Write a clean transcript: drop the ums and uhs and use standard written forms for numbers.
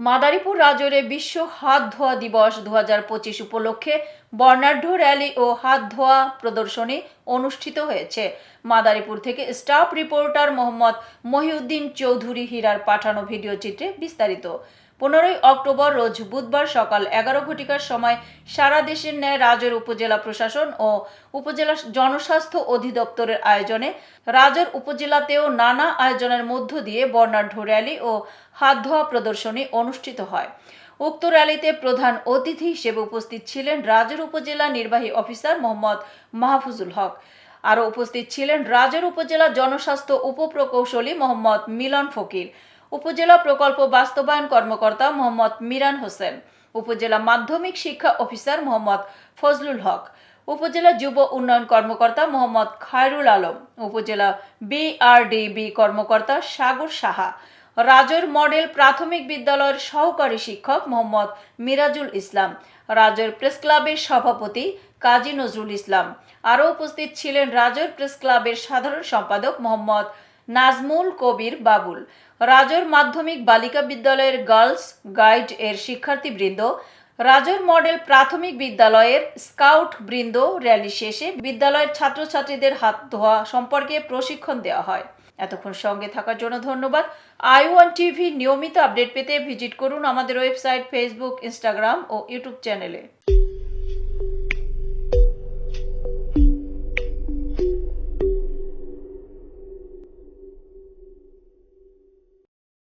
মাদারীপুর রাজরে বিশ্ব হাত ধোয়া দিবস 2025 উপলক্ষে বর্ণাঢ্য র্যালি ও হাত ধোয়া প্রদর্শনী অনুষ্ঠিত হয়েছে। মাদারীপুর থেকে স্টাফ রিপোর্টার মোহাম্মদ মহিউদ্দিন চৌধুরী হীরার পাঠানো ভিডিও চিত্রে বিস্তারিত। 15 অক্টোবর রোজ বুধবার সকাল 11 ঘটিকার সময় সারা দেশের ন্যায় রাজর উপজেলা প্রশাসন ও উপজেলা জনস্বাস্থ্য অধিদপ্তরের আয়োজনে রাজর উপজেলাতেও নানা আয়োজনের মধ্য দিয়ে বর্ণাঢ্য র্যালি ও হাত ধোয়া প্রদর্শনী অনুষ্ঠিত হয়। উক্ত র্যালিতে প্রধান অতিথি হিসেবে উপস্থিত ছিলেন রাজর উপজেলা নির্বাহী অফিসার মোহাম্মদ মাহফুজুল হক। আরও উপস্থিত ছিলেন রাজর উপজেলা জনস্বাস্থ্য উপপ্রকৌশলী মোহাম্মদ মিলন ফকির, উপজেলা প্রকল্প বাস্তবায়ন কর্মকর্তা মোহাম্মদ মিরান হোসেন, উপজেলা মাধ্যমিক শিক্ষা অফিসার মোহাম্মদ ফজলুল হক, উপজেলা যুব উন্নয়ন কর্মকর্তা মোহাম্মদ খায়রুল আলম, উপজেলা বিআরডিবি কর্মকর্তা সাগর সাহা, রাজর মডেল প্রাথমিক বিদ্যালয়ের সহকারী শিক্ষক মোহাম্মদ মিরাজুল ইসলাম, রাজর প্রেস ক্লাবের সভাপতি কাজী নজরুল ইসলাম। আরও উপস্থিত ছিলেন রাজর প্রেস ক্লাবের সাধারণ সম্পাদক মোহাম্মদ নাজমুল কবির বাবুল, রাজর মাধ্যমিক বালিকা বিদ্যালয়ের গার্লস গাইড এর শিক্ষার্থীবৃন্দ, রাজর মডেল প্রাথমিক বিদ্যালয়ের স্কাউট বৃন্দ। র্যালি শেষে বিদ্যালয়ের ছাত্রছাত্রীদের হাত ধোয়া সম্পর্কে প্রশিক্ষণ দেওয়া হয়। এতক্ষণ সঙ্গে থাকার জন্য ধন্যবাদ। i1 টিভি নিয়মিত আপডেট পেতে ভিজিট করুন আমাদের ওয়েবসাইট, ফেসবুক, ইনস্টাগ্রাম ও ইউটিউব চ্যানেলে।